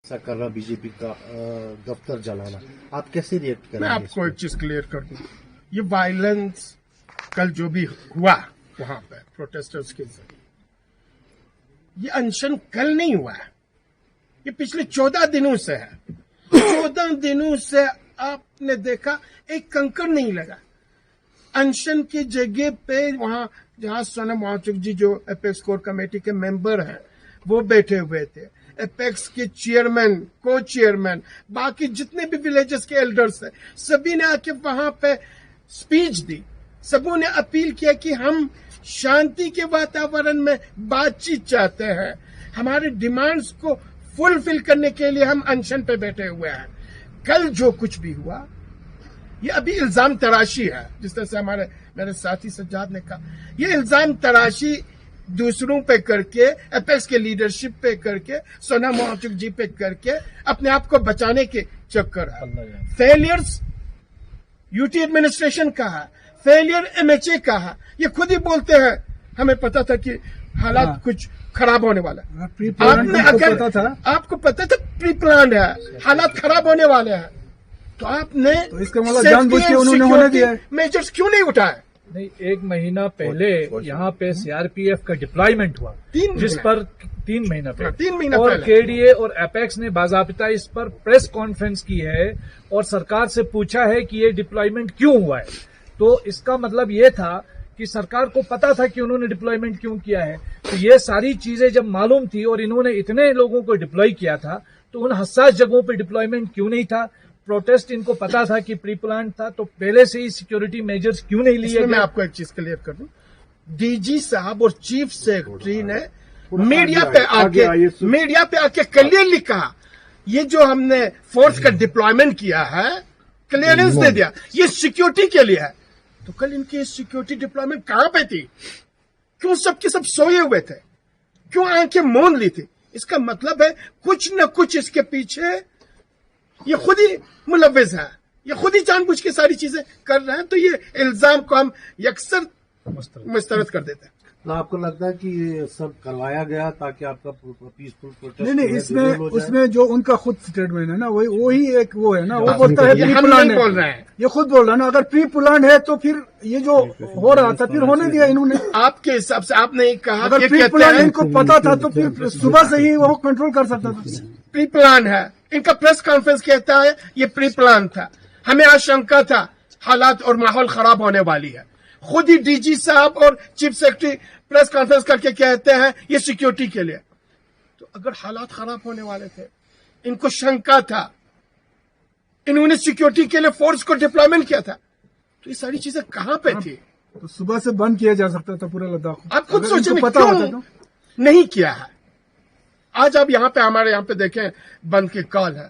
ऐसा कर रहा बीजेपी का दफ्तर जलाना, आप कैसे रिएक्ट करेंगे? मैं आपको एक चीज क्लियर कर दूं, ये वायलेंस कल जो भी हुआ वहां पे प्रोटेस्टर्स के जरिए, ये अनशन कल नहीं हुआ है, ये पिछले 14 दिनों से है। 14 दिनों से आपने देखा एक कंकड़ नहीं लगा। अनशन की जगह पे वहां जहां सोनम वांगचुक जी जो एपेक्स कोर कमेटी के मेंबर हैं वो बैठे हुए थे, एपेक्स के चेयरमैन, को चेयरमैन, बाकी जितने भी विलेजेस के एल्डर्स थे, सभी ने आके वहां पे स्पीच दी। सबों ने अपील किया कि हम शांति के वातावरण में बातचीत चाहते हैं, हमारे डिमांड्स को फुलफिल करने के लिए हम अनशन पे बैठे हुए हैं। कल जो कुछ भी हुआ ये अभी इल्जाम तराशी है, जिस तरह से मेरे साथी सज्जाद ने कहा, ये इल्जाम तराशी दूसरों पे करके, एपेक्स के लीडरशिप पे करके, सोनम वांगचुक जी पे करके अपने आप को बचाने के चक्कर है। फेलियर्स यूटी एडमिनिस्ट्रेशन का है, फेलियर एमएचए का है, ये खुद ही बोलते हैं हमें पता था कि हालात कुछ खराब होने वाला है। आपने अगर आपको पता था प्री प्लान है, हालात खराब होने वाले हैं, तो आपने तो इसका मतलब जानबूझ के उन्होंने होने दिया है। मेजर्स क्यों नहीं उठाए? नहीं, एक महीना पहले यहाँ पे सीआरपीएफ का डिप्लॉयमेंट हुआ, जिस पर 3 महीना पहले और केडीए और एपेक्स ने बाकायदा इस पर प्रेस कॉन्फ्रेंस की है और सरकार से पूछा है कि ये डिप्लॉयमेंट क्यों हुआ है। तो इसका मतलब ये था कि सरकार को पता था कि उन्होंने डिप्लॉयमेंट क्यों किया है। तो ये सारी चीजें जब मालूम थी और इन्होंने इतने लोगों को डिप्लॉय किया था, तो उन हसास जगहों पे डिप्लॉयमेंट क्यों नहीं था? प्रोटेस्ट इनको पता था कि प्री प्लान था, तो पहले से ही सिक्योरिटी मेजर्स क्यों नहीं लिए? मैं आपको एक चीज क्लियर कर दूं, डीजी साहब और चीफ सेक्रेटरी ने मीडिया पे आके क्लियरली कहा, ये जो हमने फोर्स का डिप्लॉयमेंट किया है, क्लियरेंस दे दिया, ये सिक्योरिटी के लिए है। तो कल इनकी सिक्योरिटी डिप्लॉयमेंट कहां पे थी? क्यों सबके सब सोए हुए थे? क्यों आंखें मूंद ली थी? इसका मतलब है कुछ न कुछ इसके पीछे ये खुद ही मुलव्विस है, ये खुद ही जानबूझ के सारी चीजें कर रहे हैं। तो ये इल्जाम को हम यकसर मुस्तरद कर देते हैं। तो आपको लगता है कि ये सब करवाया गया ताकि आपका पीसफुल प्रोटेस्ट? नहीं, इसमें जो उनका खुद स्टेटमेंट है ना, वही एक वो है ना, वो बोलता है प्री प्लान बोल रहे हैं, ये खुद बोल रहा है ना। अगर प्री प्लान है तो फिर ये जो हो रहा था फिर होने दिया इन्होंने। आपके हिसाब से आपने कहा अगर प्री प्लान इनको पता था तो फिर सुबह से ही वो कंट्रोल कर सकता था। प्री प्लान है, इनका प्रेस कॉन्फ्रेंस कहता है ये प्री प्लान था, हमें आशंका था हालात और माहौल खराब होने वाली है। खुद ही डीजी साहब और चीफ सेक्रेटरी प्रेस कॉन्फ्रेंस करके कहते हैं ये सिक्योरिटी के लिए। तो अगर हालात खराब होने वाले थे, इनको शंका था, इन्होंने सिक्योरिटी के लिए फोर्स को डिप्लॉयमेंट किया था, तो ये सारी चीजें कहां पे थी? तो सुबह से बंद किया जा सकता था पूरा लद्दाख को। आप खुद सोचें पता होता तो नहीं किया है। आज आप यहाँ पे हमारे यहाँ पे देखें बंद के कॉल है,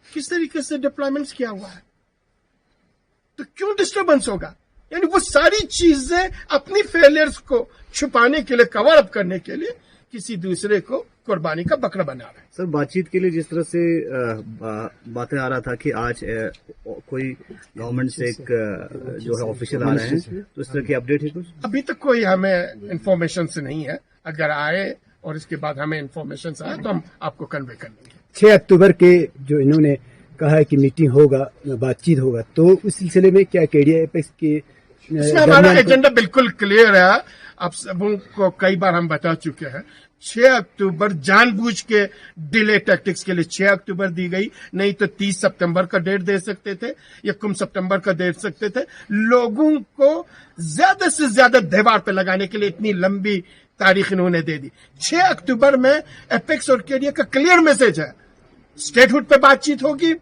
किस तरीके से डिप्लॉयमेंट्स किया हुआ है, तो क्यों डिस्टर्बेंस होगा? यानी वो सारी चीजें अपनी फेलियर्स को छुपाने के लिए, कवर अप करने के लिए किसी दूसरे को कुर्बानी का बकरा बना रहे हैं। सर, बातचीत के लिए जिस तरह से बातें आ रहा था कि आज कोई गवर्नमेंट से एक जो है ऑफिशियल आ रहे हैं, तो इस तरह की अपडेट है कुछ? अभी तक कोई हमें इंफॉर्मेशन से नहीं है, अगर आए और इसके बाद हमें इंफॉर्मेशन आए तो हम आपको कन्वे कर देंगे। 6 अक्टूबर के जो इन्होंने कहा है कि मीटिंग होगा, बातचीत होगा, तो उस सिलसिले में क्या केडीए एपेक्स के इसमें हमारा एजेंडा बिल्कुल क्लियर है। आप सबों को कई बार हम बता चुके हैं, 6 अक्टूबर जानबूझ के डिले टैक्टिक्स के लिए 6 अक्टूबर दी गई, नहीं तो 30 सितंबर का डेट दे सकते थे या 9 सितंबर का दे सकते थे। लोगों को ज्यादा से ज्यादा दीवार पे लगाने के लिए इतनी लंबी तारीख इन्होंने दे दी। 6 अक्टूबर में एपेक्स और केडीए का क्लियर मैसेज है, स्टेटहुड पे बातचीत होगी,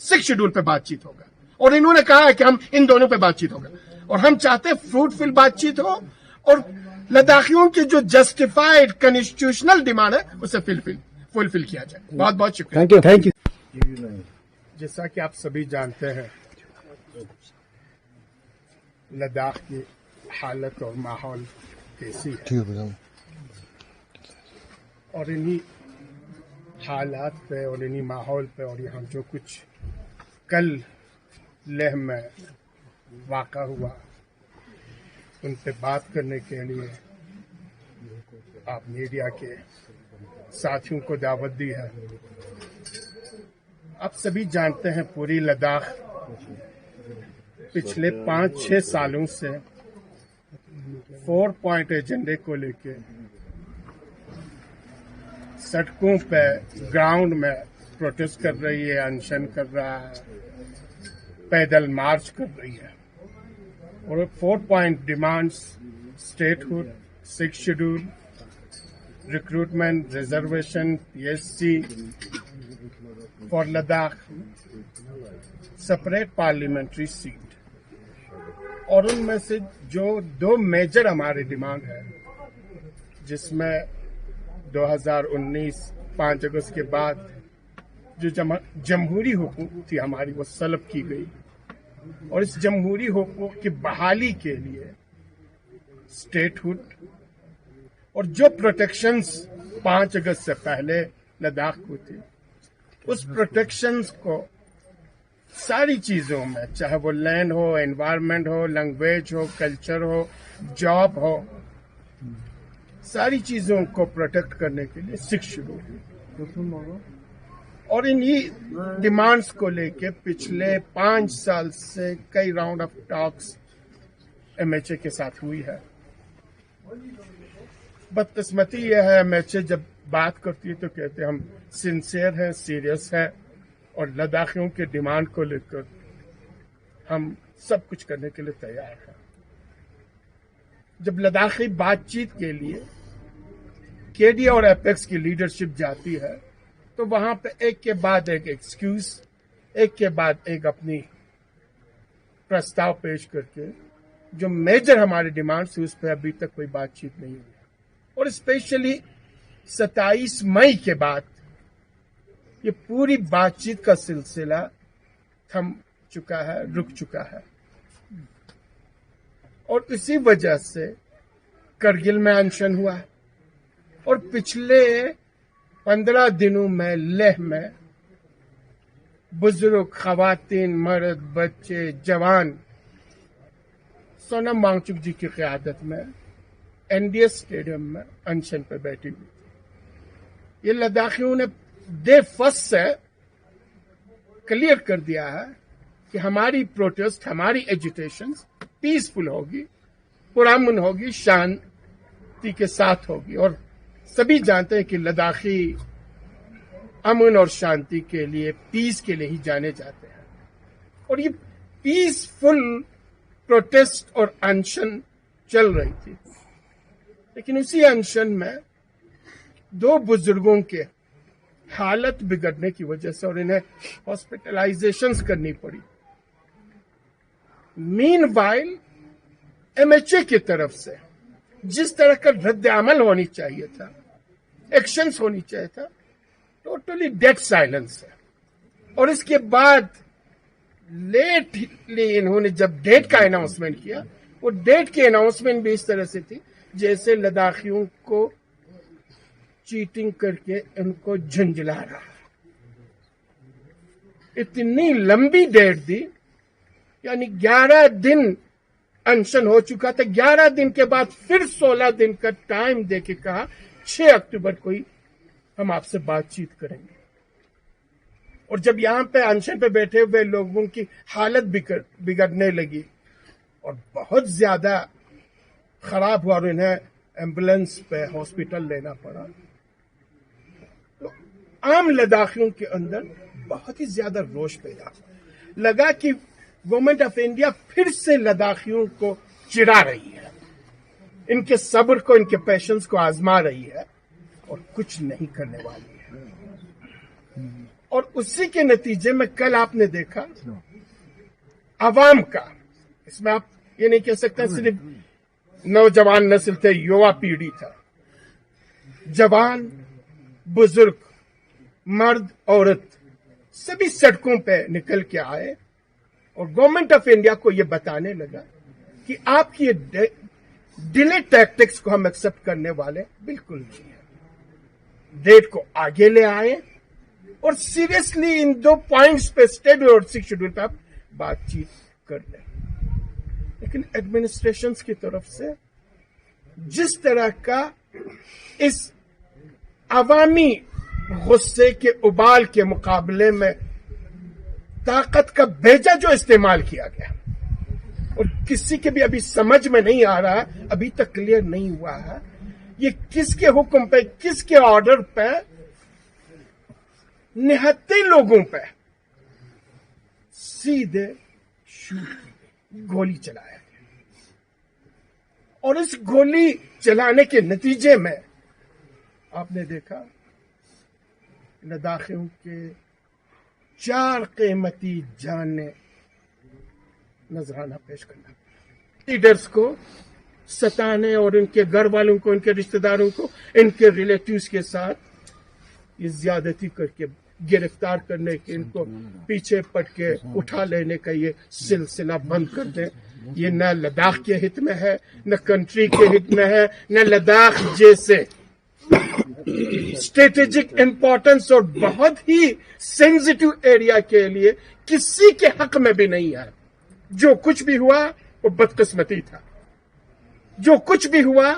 6 शेड्यूल पे बातचीत होगा, और इन्होंने कहा है कि हम इन दोनों पे बातचीत होगा, और हम चाहते हैं फ्रूटफुल बातचीत हो और लद्दाखियों की जो जस्टिफाइड कॉन्स्टिट्यूशनल डिमांड है उसे फुलफिल किया जाए। बहुत बहुत शुक्रिया। Thank you. जैसा कि आप सभी जानते हैं, लद्दाख की हालत और माहौल कैसी है, और इन्हीं हालात पे और इन्हीं माहौल पे और यहाँ जो कुछ कल लेह में वाक़ा हुआ, उन पे बात करने के लिए आप मीडिया के साथियों को दावत दी है। آپ سبھی جانتے ہیں پوری لداخ پچھلے 5-6 سالوں سے 4 پوائنٹ ایجنڈے کو لے کے سڑکوں پہ گراؤنڈ میں پروٹیسٹ کر رہی ہے، انشن کر رہا ہے، پیدل مارچ کر رہی ہے. اور 4 پوائنٹ ڈیمانڈز اسٹیٹ ہوڈ، 6 شیڈول، ریکروٹمنٹ، ریزرویشن، PSC for Ladakh, separate parliamentary seat. اور ان میں سے جو 2 میجر ہمارے ڈیمانڈ ہے، جس میں 2019 5 اگست کے بعد جو جمہوری حقوق تھی ہماری وہ سلب کی گئی، اور اس جمہوری حقوق کی بحالی کے لیے اسٹیٹ ہوڈ اور جو پروٹیکشنز 5 اگست سے پہلے لداخ کو تھی، اس پروٹیکشنز کو ساری چیزوں میں، چاہے وہ لینڈ ہو، انوائرمنٹ ہو، لینگویج ہو، کلچر ہو، جاب ہو، ساری چیزوں کو پروٹیکٹ کرنے کے لیے 6 شیڈول. اور انہی ڈیمانڈز کو لے کے پچھلے 5 سال سے کئی راؤنڈ آف ٹاکس MHA کے ساتھ ہوئی ہے. بدقسمتی یہ ہے MHA جب بات کرتی ہے تو کہتے ہیں ہم سنسیئر ہیں، سیریس ہے، اور لداخیوں کے ڈیمانڈ کو لے کر ہم سب کچھ کرنے کے لیے تیار ہیں. جب لداخی بات چیت کے لیے KDA اور ایپیکس کی لیڈرشپ جاتی ہے تو وہاں پہ ایک کے بعد ایک ایکسکیوز، ایک کے بعد ایک اپنی پرستاو پیش کر کے جو میجر ہمارے ڈیمانڈس ہیں اس پہ ابھی تک کوئی بات چیت نہیں ہوئی. اور اسپیشلی 27 مئی کے بعد یہ پوری بات چیت کا سلسلہ تھم چکا ہے، رک چکا ہے. اور اسی وجہ سے کرگل میں انشن ہوا ہے، اور پچھلے 15 دنوں میں لیہ میں بزرگ، خواتین، مرد، بچے، جوان سونم وانگچک جی کی قیادت میں NDA اسٹیڈیم میں انشن پہ بیٹھی ہوئی تھی. یہ لداخیوں نے ڈے فرسٹ سے کلیئر کر دیا ہے کہ ہماری پروٹیسٹ، ہماری ایجیٹیشن پیسفل ہوگی، پرامن ہوگی، شانتی کے ساتھ ہوگی. اور سبھی جانتے ہیں کہ لداخی امن اور شانتی کے لیے، پیس کے لیے ہی جانے جاتے ہیں. اور یہ پیسفل پروٹیسٹ اور انشن چل رہی تھی. لیکن اسی انشن میں 2 بزرگوں کے حالت بگڑنے کی وجہ سے اور انہیں ہاسپٹلائزیشنز کرنی پڑی. مین وائل MHA کی طرف سے جس طرح کا رد عمل ہونی چاہیے تھا، ایکشنز ہونی چاہیے تھا، ٹوٹلی ڈیڈ سائلنس ہے. اور اس کے بعد لیٹلی انہوں نے جب ڈیٹ کا اناؤنسمنٹ کیا، وہ ڈیٹ کی اناؤنسمنٹ بھی اس طرح سے تھی جیسے لداخیوں کو چیٹنگ کر کے ان کو جھنجھلا رہا. اتنی لمبی ڈیٹ دی، یعنی 11 دن انشن ہو چکا تھا. 11 دن کے بعد پھر 16 دن کا ٹائم دے کے کہا 6 اکتوبر کو ہی ہم آپ سے بات چیت کریں گے. اور جب یہاں پہ انشن پہ بیٹھے ہوئے لوگوں کی حالت بگڑنے لگی اور بہت زیادہ خراب ہوا اور انہیں ایمبولینس پہ ہاسپٹل لینا پڑا، تو عام لداخیوں کے اندر بہت ہی زیادہ روش پیدا ہوا. لگا کہ گورنمنٹ آف انڈیا پھر سے لداخیوں کو چڑھا رہی ہے، ان کے صبر کو، ان کے پیشنس کو آزما رہی ہے اور کچھ نہیں کرنے والی ہے. اور اسی کے نتیجے میں کل آپ نے دیکھا عوام کا، اس میں آپ یہ نہیں کہہ سکتے صرف نوجوان نسل تھے، یووا پیڑھی تھا، جوان، بزرگ، مرد، عورت، سبھی سڑکوں پہ نکل کے آئے اور گورنمنٹ آف انڈیا کو یہ بتانے لگا کہ آپ کی یہ ڈیلے ٹیکٹکس کو ہم ایکسپٹ کرنے والے بالکل نہیں ہیں. ڈیٹ کو آگے لے آئے اور سیریسلی ان 2 پوائنٹس پہ اسٹیٹ اور 6 شیڈول پہ آپ بات چیت کر لیں. لیکن ایڈمنسٹریشنز کی طرف سے جس طرح کا اس عوامی غصے کے ابال کے مقابلے میں ताकत का बेजा जो इस्तेमाल किया गया और किसी के भी अभी समझ में नहीं आ रहा, अभी तक क्लियर नहीं हुआ है ये किसके हुक्म पे, किसके ऑर्डर पे निहत्ते लोगों पे सीधे गोली चलाया गया। और इस गोली चलाने के नतीजे में आपने देखा लद्दाखियों के 4 कीमती जानें नजराना पेश करना, लीडर्स को सताने और इनके घर वालों को, इनके रिश्तेदारों को, इनके रिलेटिव्स के साथ ये ज्यादती करके गिरफ्तार करने के, इनको पीछे पट के उठा लेने का ये सिलसिला बंद कर दें। ये न लद्दाख के हित में है, न कंट्री के हित में है, न लद्दाख जैसे स्ट्रेटेजिक इंपॉर्टेंस और बहुत ही सेंसिटिव एरिया के लिए किसी के हक में भी नहीं है। जो कुछ भी हुआ वो बदकिस्मती था, जो कुछ भी हुआ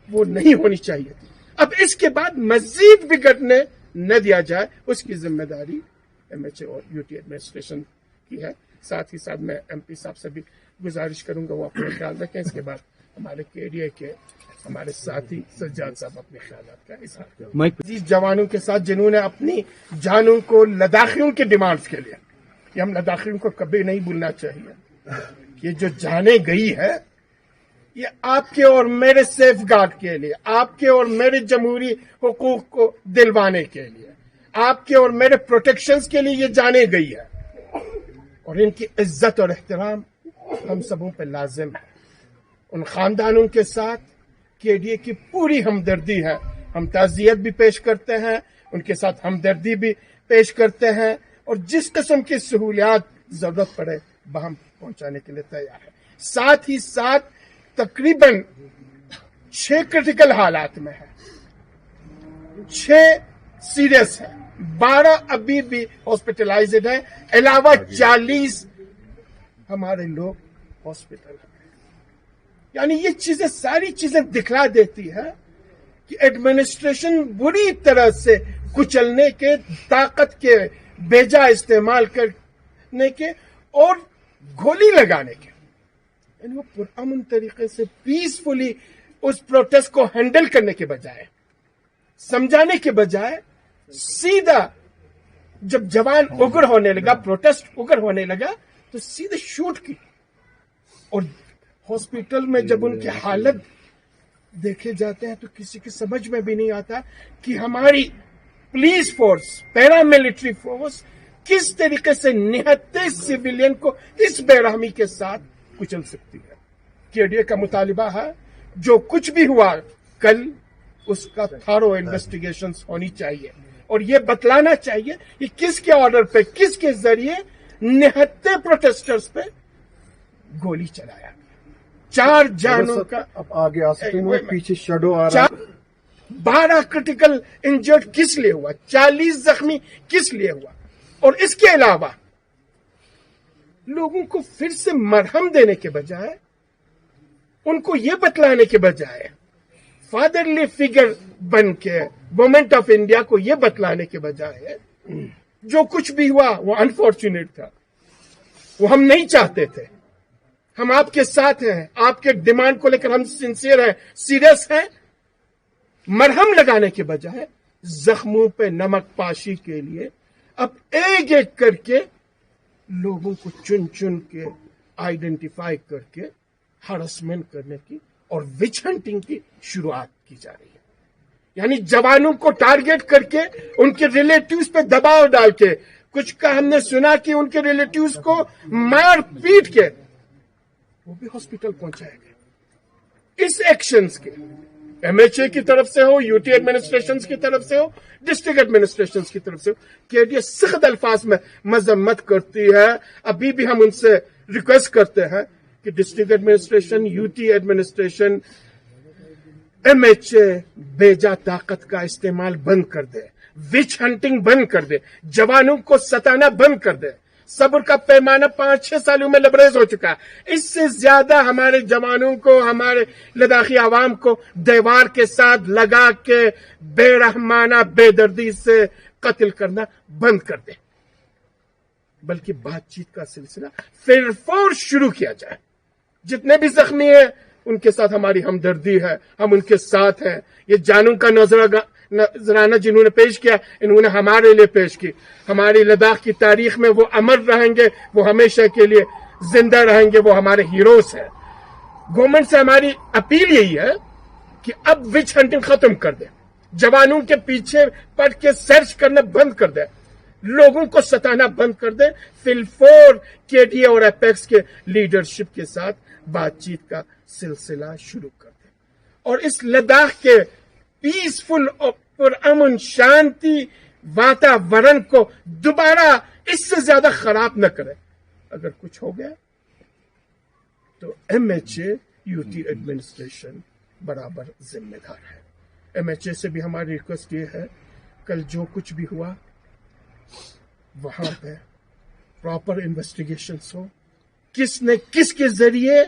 वो नहीं होनी चाहिए थी। अब इसके बाद मजीद बिगड़ने न दिया जाए, उसकी जिम्मेदारी एमएचए और यूटी एडमिनिस्ट्रेशन की है। साथ ही साथ मैं एमपी साहब से भी गुजारिश करूंगा वो अपना ख्याल रखें। इसके बाद हमारे केडीए के हमारे साथी सज्जाद साहब अपने ख्याल का इजहार करें। जी जवानों के साथ जिन्होंने अपनी जानों को लद्दाखियों के डिमांड्स के लिए, ये हम लद्दाखियों को कभी नहीं भूलना चाहिए, ये जो जाने गई है ये आपके और मेरे सेफ गार्ड के लिए, आपके और मेरे जमहूरी हुकूक को दिलवाने के लिए, आपके और मेरे प्रोटेक्शंस के लिए ये जाने गई है। और इनकी इज्जत और एहतराम हम सबों पे लाजिम है। उन खानदानों के साथ केडीए की पूरी हमदर्दी है। हम ताज़ियत भी पेश करते हैं, उनके साथ हमदर्दी भी पेश करते हैं और जिस किस्म की सहूलियात जरूरत पड़े वह हम पहुंचाने के लिए तैयार है। साथ ही साथ तकरीबन 6 क्रिटिकल हालात में है, 6 सीरियस है, 12 अभी भी हॉस्पिटलाइज्ड है, अलावा 40 हमारे लोग हॉस्पिटल हैं। यानी ये चीजें, सारी चीजें दिखला देती है कि एडमिनिस्ट्रेशन बुरी तरह से कुचलने के, ताकत के बेजा इस्तेमाल करने के और गोली लगाने के, यानी वो पुरअमन तरीके से पीसफुली उस प्रोटेस्ट को हैंडल करने के बजाय, समझाने के बजाय सीधा जब जवान उग्र होने लगा, प्रोटेस्ट उग्र होने लगा तो सीधे शूट की। और हॉस्पिटल में जब उनकी हालत देखे जाते हैं तो किसी की समझ में भी नहीं आता कि हमारी पुलिस फोर्स, पैरामिलिट्री फोर्स किस तरीके से निहत्ते सिविलियन को इस बेरहमी के साथ कुचल सकती है। केडीए का मुतालिबा है जो कुछ भी हुआ कल उसका थॉरो इन्वेस्टिगेशन होनी चाहिए और ये बतलाना चाहिए कि किसके ऑर्डर पे, किसके जरिए निहत्ते प्रोटेस्टर्स पे गोली चलाया। 4 जानों का, अब आगे आ सकते हैं, पीछे शेडो आ रहा है। 12 क्रिटिकल इंजर्ड किस लिए हुआ, 40 जख्मी किस लिए हुआ। और इसके अलावा लोगों को फिर से मरहम देने के बजाय, उनको यह बतलाने के बजाय, फादरली फिगर बन के गवर्नमेंट ऑफ इंडिया को यह बतलाने के बजाय जो कुछ भी हुआ वो अनफॉर्चुनेट था, वो हम नहीं चाहते थे, हम आपके साथ हैं, आपके डिमांड को लेकर हम सिंसियर हैं, सीरियस हैं, मरहम लगाने के बजाय जख्मों पे नमक पाशी के लिए अब एक एक करके लोगों को चुन चुन के आइडेंटिफाई करके हरासमेंट करने की और विच हंटिंग की शुरुआत की जा रही है। यानी जवानों को टारगेट करके उनके रिलेटिव्स पे दबाव डाल के, कुछ का हमने सुना कि उनके रिलेटिव्स को मार पीट के वो भी हॉस्पिटल पहुंचाए गए। इस एक्शंस के एमएचए की तरफ से हो, यूटी एडमिनिस्ट्रेशन की तरफ से हो, डिस्ट्रिक्ट एडमिनिस्ट्रेशन की तरफ से हो, केडीए सख्त अल्फाज में मजम्मत करती है। अभी भी हम उनसे रिक्वेस्ट करते हैं कि district administration, UT administration, MHA बेजा ताकत का इस्तेमाल बंद कर दे, विच हंटिंग बंद कर दे, जवानों को सताना बंद कर दे। सब्र का पैमाना 5-6 सालों में लबरेज हो चुका है। इससे ज्यादा हमारे जवानों को, हमारे लद्दाखी आवाम को दीवार के साथ लगा के बेरहमाना बेदर्दी से कत्ल करना बंद कर दे। बल्कि बातचीत का सिलसिला फिर शुरू किया जाए। जितने भी जख्मी हैं उनके साथ हमारी हमदर्दी है, हम उनके साथ हैं। ये जानू का नजराना जिन्होंने पेश किया, इन्होंने हमारे लिए पेश की। हमारी लद्दाख की तारीख में वो अमर रहेंगे, वो हमेशा के लिए जिंदा रहेंगे, वो हमारे हीरोज हैं। गवर्नमेंट से हमारी अपील यही है कि अब विच हंटिंग खत्म कर दे, जवानों के पीछे पड़ के सर्च करना बंद कर दे, लोगों को सताना बंद कर दे। फिलफोर केडीए और एपेक्स के लीडरशिप के साथ बातचीत का सिलसिला शुरू कर दे और इस लद्दाख के पीसफुल और अमन शांति वातावरण को दोबारा इससे ज्यादा खराब न करे। अगर कुछ हो गया तो एमएचए यूटी एडमिनिस्ट्रेशन बराबर जिम्मेदार है। एमएचए से भी हमारी रिक्वेस्ट ये है, कल जो कुछ भी हुआ वहां पे प्रॉपर इन्वेस्टिगेशन हो, किसने किसके जरिए